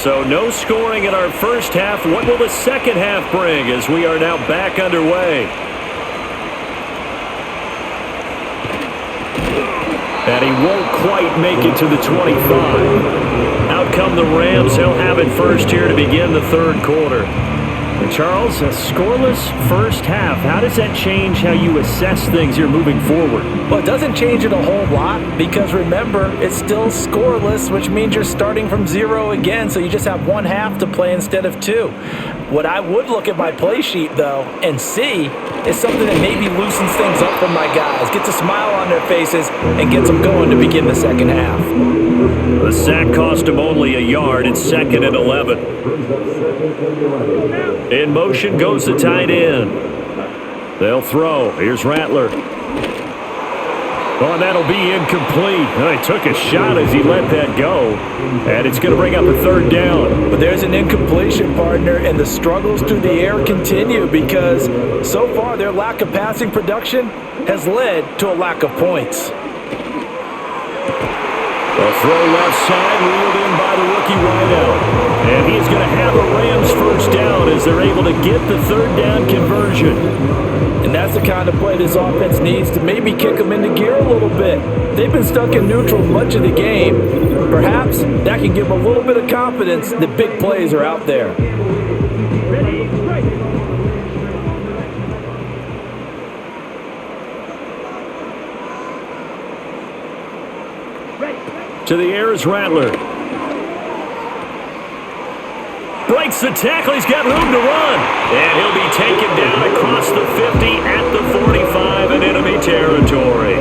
So no scoring in our first half. What will the second half bring as we are now back underway? And he won't quite make it to the 25. Out come the Rams. He'll have it first here to begin the third quarter. And Charles, a scoreless first half. How does that change how you assess things here moving forward? Well, it doesn't change it a whole lot because remember, it's still scoreless, which means you're starting from 0 again, so you just have one half to play instead of 2. What I would look at my play sheet, though, and see is something that maybe loosens things up for my guys, gets a smile on their faces, and gets them going to begin the second half. The sack cost him only a yard. It's 2nd and 11. In motion goes the tight end. They'll throw. Here's Rattler. Oh, and that'll be incomplete. Oh, he took a shot as he let that go. And it's going to bring up a third down. But there's an incompletion, partner, and the struggles through the air continue because so far their lack of passing production has led to a lack of points. A throw left side, reeled in by the rookie wideout. And he's going to have a Rams first down as they're able to get the third down conversion. And that's the kind of play this offense needs to maybe kick them into gear a little bit. They've been stuck in neutral much of the game. Perhaps that can give them a little bit of confidence that big plays are out there. To the air is Rattler. Breaks the tackle. He's got room to run. And he'll be taken down across the 50 at the 45 in enemy territory.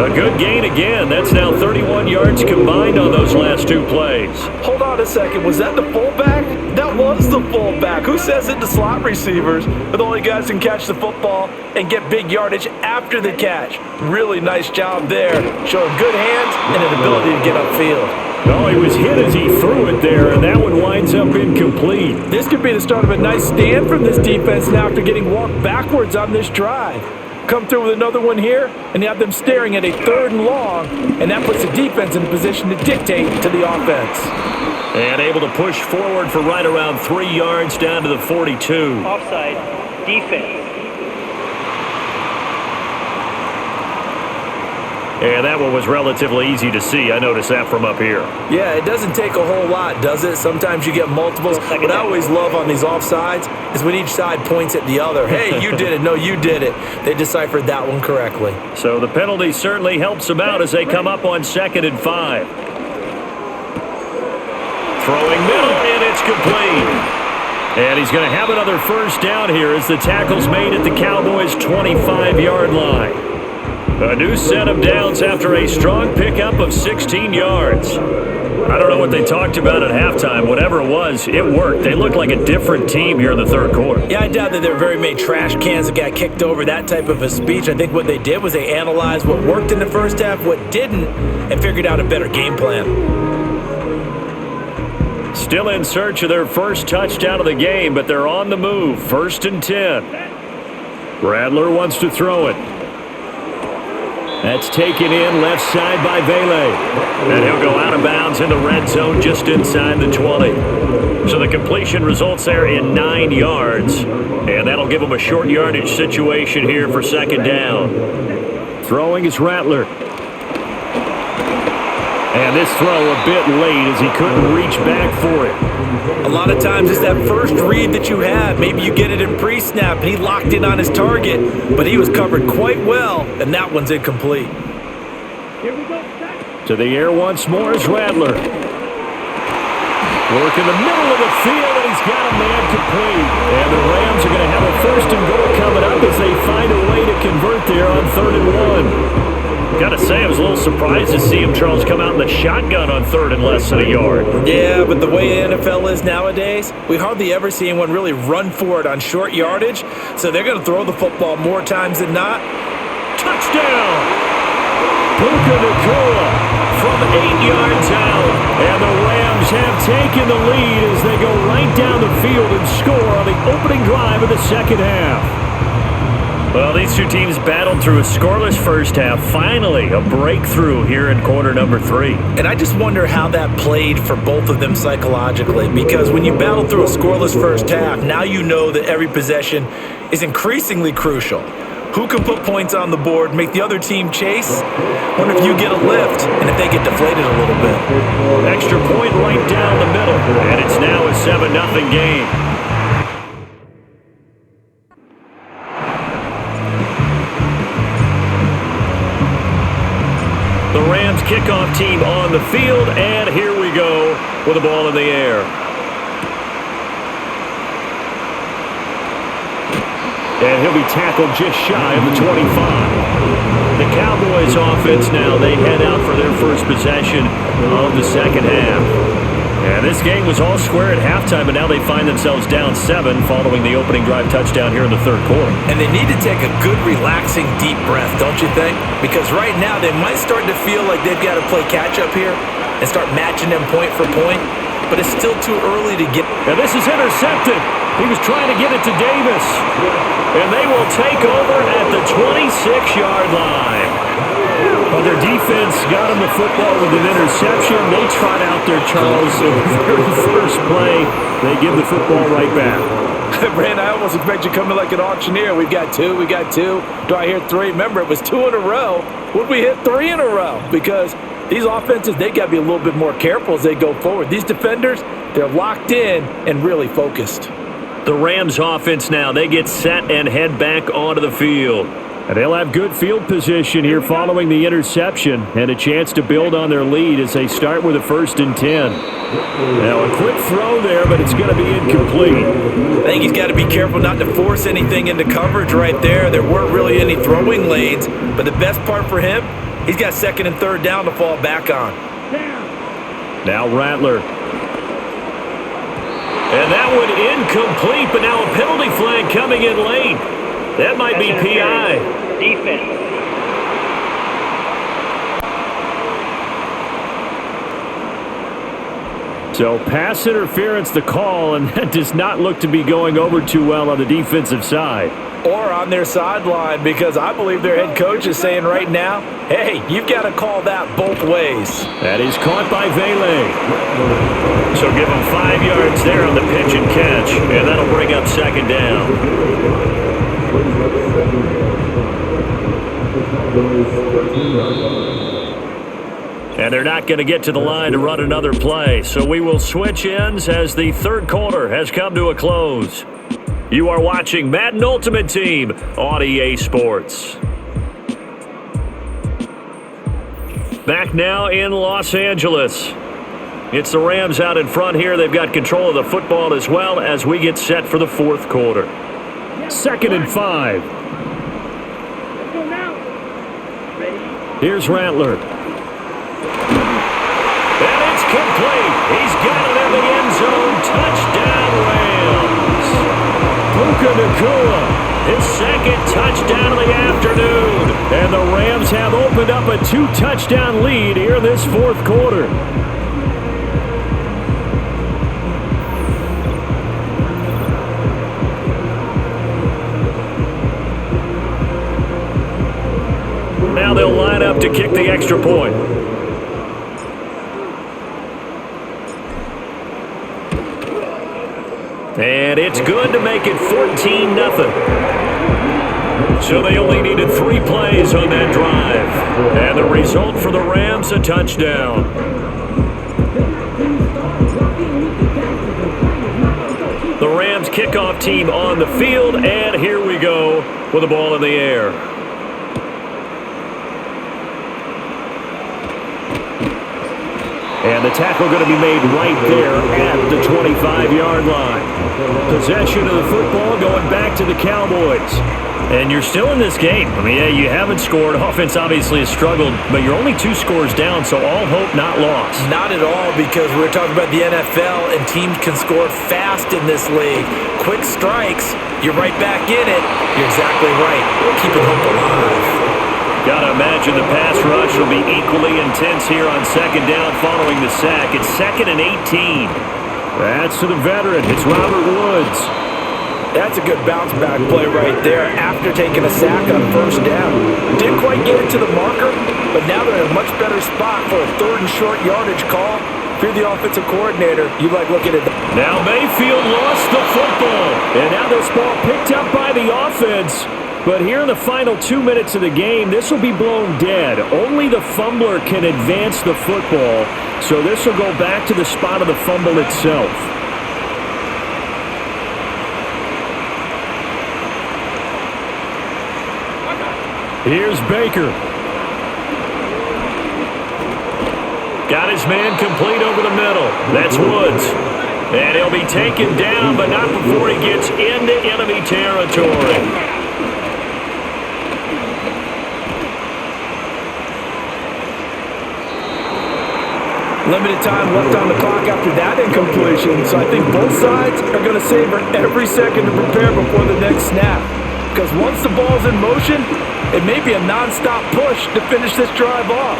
A good gain again. That's now 31 yards combined on those last 2 plays. Hold on a second. Was that the fullback? That was the fullback. Who says it to slot receivers? But the only guys can catch the football and get big yardage after the catch. Really nice job there. Showing good hands and an ability to get upfield. Oh, he was hit as he threw it there, and that one winds up incomplete. This could be the start of a nice stand from this defense now after getting walked backwards on this drive. Come through with another one here, and you have them staring at a 3rd and long, and that puts the defense in a position to dictate to the offense. And able to push forward for right around 3 yards down to the 42. Offside, defense. And that one was relatively easy to see. I noticed that from up here. Yeah, it doesn't take a whole lot, does it? Sometimes you get multiples. What I always love on these offsides is when each side points at the other. Hey, you did it. No, you did it. They deciphered that one correctly. So the penalty certainly helps them out as they come up on 2nd and 5. Throwing middle, and it's complete. And he's going to have another first down here as the tackle's made at the Cowboys' 25-yard line. A new set of downs after a strong pickup of 16 yards. I don't know what they talked about at halftime. Whatever it was, it worked. They looked like a different team here in the third quarter. Yeah, I doubt that there were very many trash cans that got kicked over, that type of a speech. I think what they did was they analyzed what worked in the first half, what didn't, and figured out a better game plan. Still in search of their first touchdown of the game, but they're on the move. 1st and 10. Rattler wants to throw it. That's taken in left side by Vele. And he'll go out of bounds in the red zone just inside the 20. So the completion results there in 9 yards. And that'll give them a short yardage situation here for 2nd down. Throwing is Rattler. And this throw a bit late as he couldn't reach back for it. A lot of times it's that first read that you have. Maybe you get it in pre-snap and he locked in on his target, but he was covered quite well, and that one's incomplete. Here we go. To the air once more is Rattler. Work in the middle of the field, and he's got a man complete. And the Rams are going to have a 1st and goal coming up as they find a way to convert there on 3rd and 1. Got to say, I was a little surprised to see him, Charles, come out in the shotgun on 3rd and less than a yard. Yeah, but the way the NFL is nowadays, we hardly ever see anyone really run for it on short yardage, so they're going to throw the football more times than not. Touchdown! Puka Nacua from 8 yards out, and the Rams have taken the lead as they go right down the field and score on the opening drive of the second half. Well, these two teams battled through a scoreless first half. Finally, a breakthrough here in quarter number 3. And I just wonder how that played for both of them psychologically, because when you battle through a scoreless first half, now you know that every possession is increasingly crucial. Who can put points on the board, make the other team chase? Wonder if you get a lift and if they get deflated a little bit. Extra point right down the middle, and it's now a 7-0 game. The Rams kickoff team on the field, and here we go with the ball in the air. And he'll be tackled just shy of the 25. The Cowboys offense now, they head out for their first possession of the second half. And this game was all square at halftime, and now they find themselves down 7 following the opening drive touchdown here in the third quarter. And they need to take a good, relaxing, deep breath, don't you think? Because right now they might start to feel like they've got to play catch-up here and start matching them point for point. But it's still too early to get. And this is intercepted. He was trying to get it to Davis. And they will take over at the 26-yard line. Well, their defense got him the football with an interception. They trot out there, Charles. So the very first play, they give the football right back. Brand, I almost expect you coming like an auctioneer. We've got two. Do I hear 3? Remember, it was 2 in a row. Would we hit 3 in a row? Because these offenses, they got to be a little bit more careful as they go forward. These defenders, they're locked in and really focused. The Rams offense now, they get set and head back onto the field. And they'll have good field position here following the interception and a chance to build on their lead as they start with a 1st and 10. Now a quick throw there, but it's going to be incomplete. I think he's got to be careful not to force anything into coverage right there. There weren't really any throwing lanes, but the best part for him, he's got 2nd and 3rd down to fall back on. Now Rattler. And that one incomplete, but now a penalty flag coming in late. That might be PI. Defense. So pass interference the call, and that does not look to be going over too well on the defensive side. Or on their sideline, because I believe their head coach is saying right now, hey, you've got to call that both ways. That is caught by Vele. So give him 5 yards there on the pitch and catch, and that'll bring up 2nd down. And they're not going to get to the line to run another play, so we will switch ends as the third quarter has come to a close. You are watching Madden Ultimate Team on EA Sports. Back now in Los Angeles. It's the Rams out in front here. They've got control of the football as well as we get set for the fourth quarter. 2nd and 5. Here's Rattler. And it's complete. He's got it in the end zone. Touchdown, Rams. Puka Nacua, his 2nd touchdown of the afternoon. And the Rams have opened up a 2-touchdown lead here in this fourth quarter. Now they'll line up to kick the extra point. And it's good to make it 14-0. So they only needed 3 plays on that drive. And the result for the Rams, a touchdown. The Rams kickoff team on the field, and here we go with the ball in the air. And the tackle going to be made right there at the 25-yard line. Possession of the football going back to the Cowboys. And you're still in this game. I mean, yeah, you haven't scored. Offense obviously has struggled, but you're only 2 scores down, so all hope not lost. Not at all, because we're talking about the NFL, and teams can score fast in this league. Quick strikes, you're right back in it. You're exactly right. Keeping hope alive. Gotta imagine the pass rush will be equally intense here on 2nd down following the sack. It's 2nd and 18. That's to the veteran. It's Robert Woods. That's a good bounce back play right there after taking a sack on first down. Didn't quite get it to the marker, but now they're in a much better spot for a 3rd and short yardage call. If you're the offensive coordinator, you like looking at that. Now Mayfield lost the football, and now this ball picked up by the offense. But here in the final 2 minutes of the game, this will be blown dead. Only the fumbler can advance the football, so this will go back to the spot of the fumble itself. Here's Baker. Got his man complete over the middle. That's Woods. And he'll be taken down, but not before he gets into enemy territory. Limited time left on the clock after that incompletion, so I think both sides are going to savor every second to prepare before the next snap. Because once the ball's in motion, it may be a non-stop push to finish this drive off.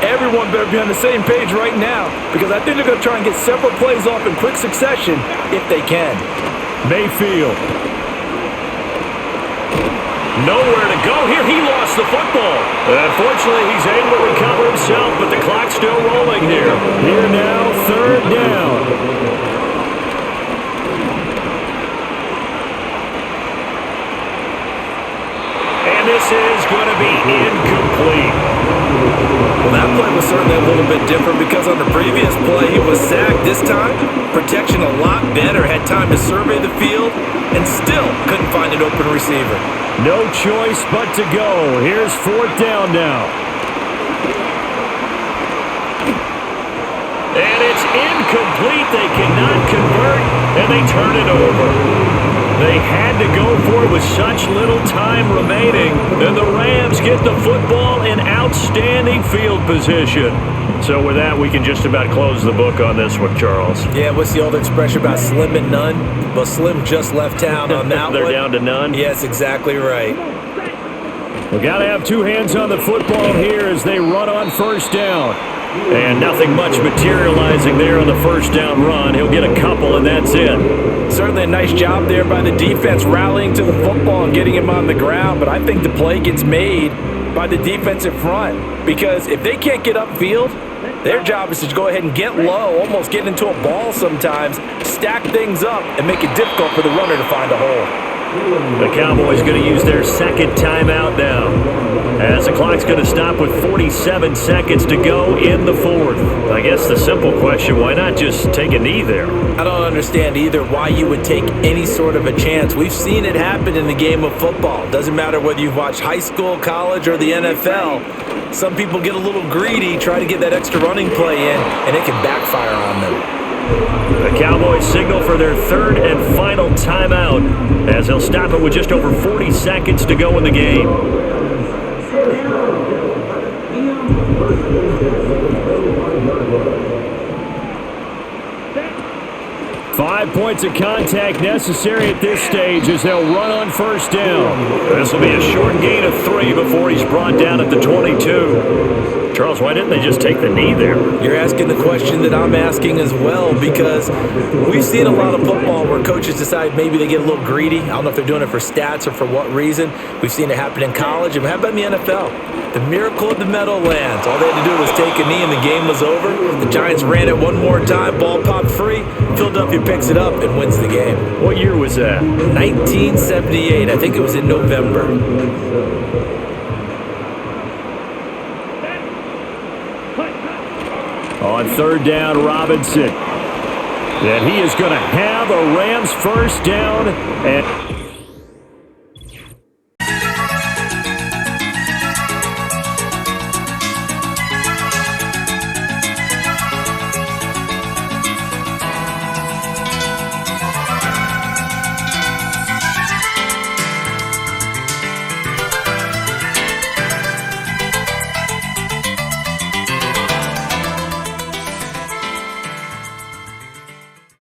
Everyone better be on the same page right now, because I think they're going to try and get several plays off in quick succession if they can. Mayfield. Nowhere to go here. He lost the football. Unfortunately, he's able to recover himself, but the clock's still rolling here. Here now, 3rd down. And this is going to be incomplete. Well, that play was certainly a little bit different because on the previous play, he was sacked. This time, protection a lot better, had time to survey the field, and still couldn't find an open receiver. No choice but to go. Here's 4th down now. And it's incomplete. They cannot convert, and they turn it over. They had to go for it with such little time remaining. And the Rams get the football in outstanding field position. So with that, we can just about close the book on this one, Charles. Yeah, what's the old expression about slim and none? Well, Slim just left town on that They're one. down to none? Yes, exactly right. We got to have 2 hands on the football here as they run on 1st down. And nothing much materializing there on the 1st down run. He'll get a couple, and that's it. Certainly a nice job there by the defense rallying to the football and getting him on the ground, but I think the play gets made by the defensive front because if they can't get upfield, their job is to go ahead and get low, almost get into a ball sometimes, stack things up, and make it difficult for the runner to find a hole. The Cowboys going to use their 2nd timeout now, as the clock's going to stop with 47 seconds to go in the 4th. I guess the simple question, why not just take a knee there? I don't understand either why you would take any sort of a chance. We've seen it happen in the game of football. Doesn't matter whether you've watched high school, college, or the NFL. Some people get a little greedy, try to get that extra running play in, and it can backfire on them. The Cowboys signal for their 3rd and final timeout as they'll stop it with just over 40 seconds to go in the game. 5 points of contact necessary at this stage as they'll run on 1st down. This will be a short gain of 3 before he's brought down at the 22. Charles, why didn't they just take the knee there? You're asking the question that I'm asking as well because we've seen a lot of football where coaches decide maybe they get a little greedy. I don't know if they're doing it for stats or for what reason. We've seen it happen in college. And how about in the NFL? The miracle of the Meadowlands. All they had to do was take a knee and the game was over. The Giants ran it one more time. Ball popped free. Philadelphia picks it up and wins the game. What year was that? 1978. I think it was in November. On 3rd down, Robinson. And he is going to have a Rams 1st down. And